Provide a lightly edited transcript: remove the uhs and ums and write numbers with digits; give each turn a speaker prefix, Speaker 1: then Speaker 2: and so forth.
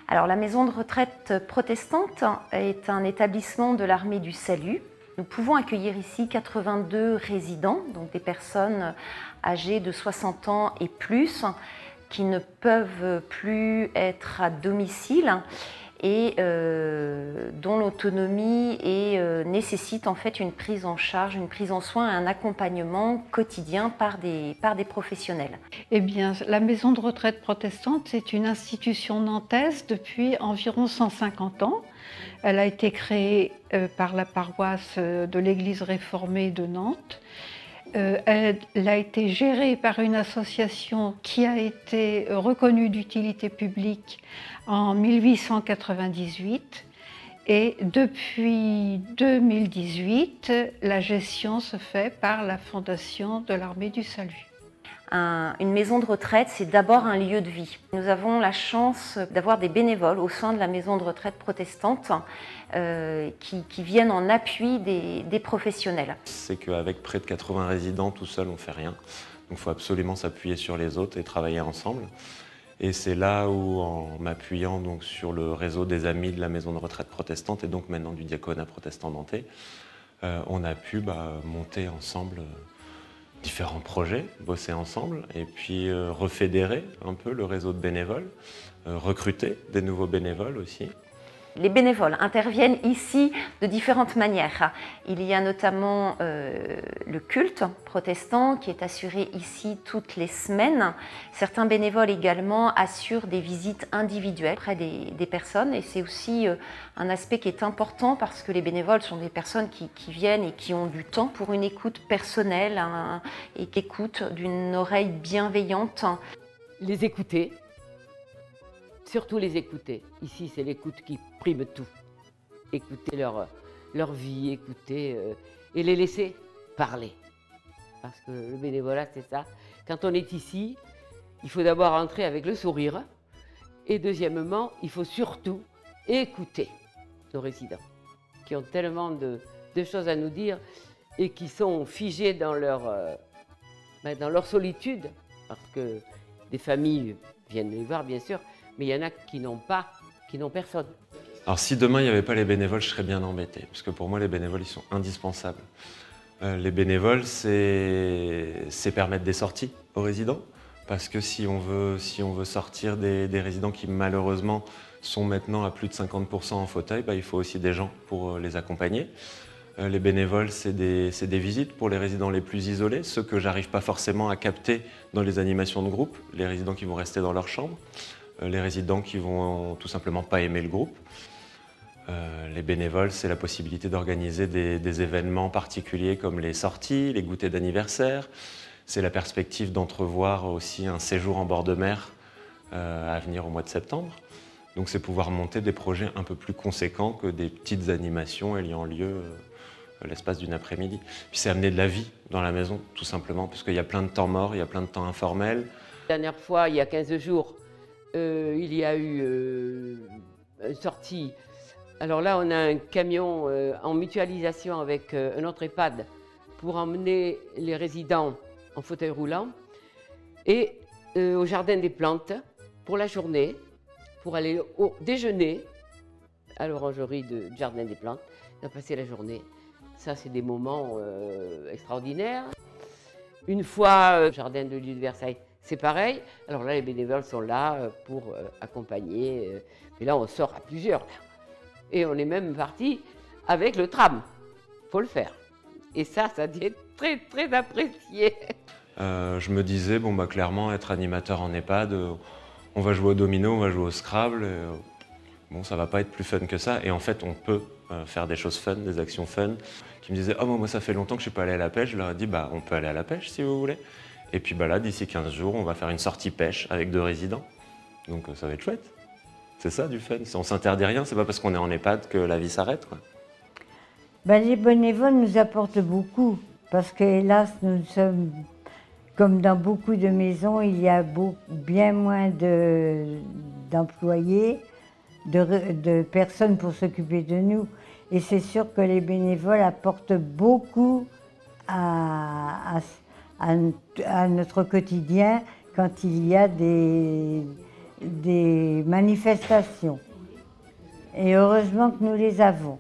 Speaker 1: Alors, la maison de retraite protestante est un établissement de l'Armée du Salut. Nous pouvons accueillir ici 82 résidents, donc des personnes âgées de 60 ans et plus, qui ne peuvent plus être à domicile et dont l'autonomie nécessite en fait une prise en charge, une prise en soin, un accompagnement quotidien par des professionnels.
Speaker 2: Eh bien, la maison de retraite protestante, c'est une institution nantaise depuis environ 150 ans. Elle a été créée par la paroisse de l'Église réformée de Nantes. Elle a été gérée par une association qui a été reconnue d'utilité publique en 1898 et depuis 2018, la gestion se fait par la Fondation de l'Armée du Salut.
Speaker 1: Une maison de retraite, c'est d'abord un lieu de vie. Nous avons la chance d'avoir des bénévoles au sein de la maison de retraite protestante qui viennent en appui des professionnels.
Speaker 3: C'est qu'avec près de 80 résidents, tout seul, on ne fait rien. Donc il faut absolument s'appuyer sur les autres et travailler ensemble. Et c'est là où, en m'appuyant donc sur le réseau des amis de la maison de retraite protestante et donc maintenant du diaconat protestant nantais, on a pu monter ensemble différents projets, bosser ensemble et puis refédérer un peu le réseau de bénévoles, recruter des nouveaux bénévoles aussi.
Speaker 1: Les bénévoles interviennent ici de différentes manières. Il y a notamment le culte protestant qui est assuré ici toutes les semaines. Certains bénévoles également assurent des visites individuelles auprès des personnes et c'est aussi un aspect qui est important parce que les bénévoles sont des personnes qui viennent et qui ont du temps pour une écoute personnelle et qui écoutent d'une oreille bienveillante.
Speaker 4: Les écouter. Surtout les écouter. Ici, c'est l'écoute qui prime tout. Écouter leur vie, écouter et les laisser parler. Parce que le bénévolat, c'est ça. Quand on est ici, il faut d'abord entrer avec le sourire. Et deuxièmement, il faut surtout écouter nos résidents, qui ont tellement de choses à nous dire et qui sont figés dans leur solitude. Parce que des familles viennent les voir, bien sûr, mais il y en a qui n'ont personne.
Speaker 3: Alors si demain il n'y avait pas les bénévoles, je serais bien embêté, parce que pour moi les bénévoles ils sont indispensables. Les bénévoles c'est permettre des sorties aux résidents, parce que si on veut sortir des résidents qui malheureusement sont maintenant à plus de 50% en fauteuil, il faut aussi des gens pour les accompagner. Les bénévoles, c'est des visites pour les résidents les plus isolés, ceux que j'arrive pas forcément à capter dans les animations de groupe, les résidents qui vont rester dans leur chambre. Les résidents qui vont tout simplement pas aimer le groupe. Les bénévoles, c'est la possibilité d'organiser des événements particuliers comme les sorties, les goûters d'anniversaire. C'est la perspective d'entrevoir aussi un séjour en bord de mer à venir au mois de septembre. Donc c'est pouvoir monter des projets un peu plus conséquents que des petites animations ayant lieu l'espace d'une après-midi. Puis c'est amener de la vie dans la maison, tout simplement, parce qu'il y a plein de temps morts, il y a plein de temps informels.
Speaker 4: La dernière fois, il y a 15 jours, il y a eu une sortie. Alors là, on a un camion en mutualisation avec un autre EHPAD pour emmener les résidents en fauteuil roulant et au Jardin des Plantes pour la journée, pour aller au déjeuner à l'orangerie du Jardin des Plantes. On a passé la journée. Ça, c'est des moments extraordinaires. Une fois, Jardin de l'île de Versailles, c'est pareil. Alors là, les bénévoles sont là pour accompagner. Et là, on sort à plusieurs. Et on est même parti avec le tram. Il faut le faire. Et ça devient très, très apprécié.
Speaker 3: Je me disais, clairement, être animateur en EHPAD, on va jouer au domino, on va jouer au Scrabble. Ça va pas être plus fun que ça. Et en fait, on peut faire des choses fun, des actions fun. Qui me disaient, moi, ça fait longtemps que je suis pas allé à la pêche. Je leur ai dit, on peut aller à la pêche si vous voulez. Et puis là, d'ici 15 jours, on va faire une sortie pêche avec 2 résidents. Donc ça va être chouette. C'est ça du fun. On s'interdit rien, c'est pas parce qu'on est en EHPAD que la vie s'arrête, quoi.
Speaker 5: Ben, les bénévoles nous apportent beaucoup, parce que hélas, nous sommes, comme dans beaucoup de maisons, il y a bien moins d'employés, de personnes pour s'occuper de nous. Et c'est sûr que les bénévoles apportent beaucoup à notre quotidien quand il y a des manifestations. Et heureusement que nous les avons.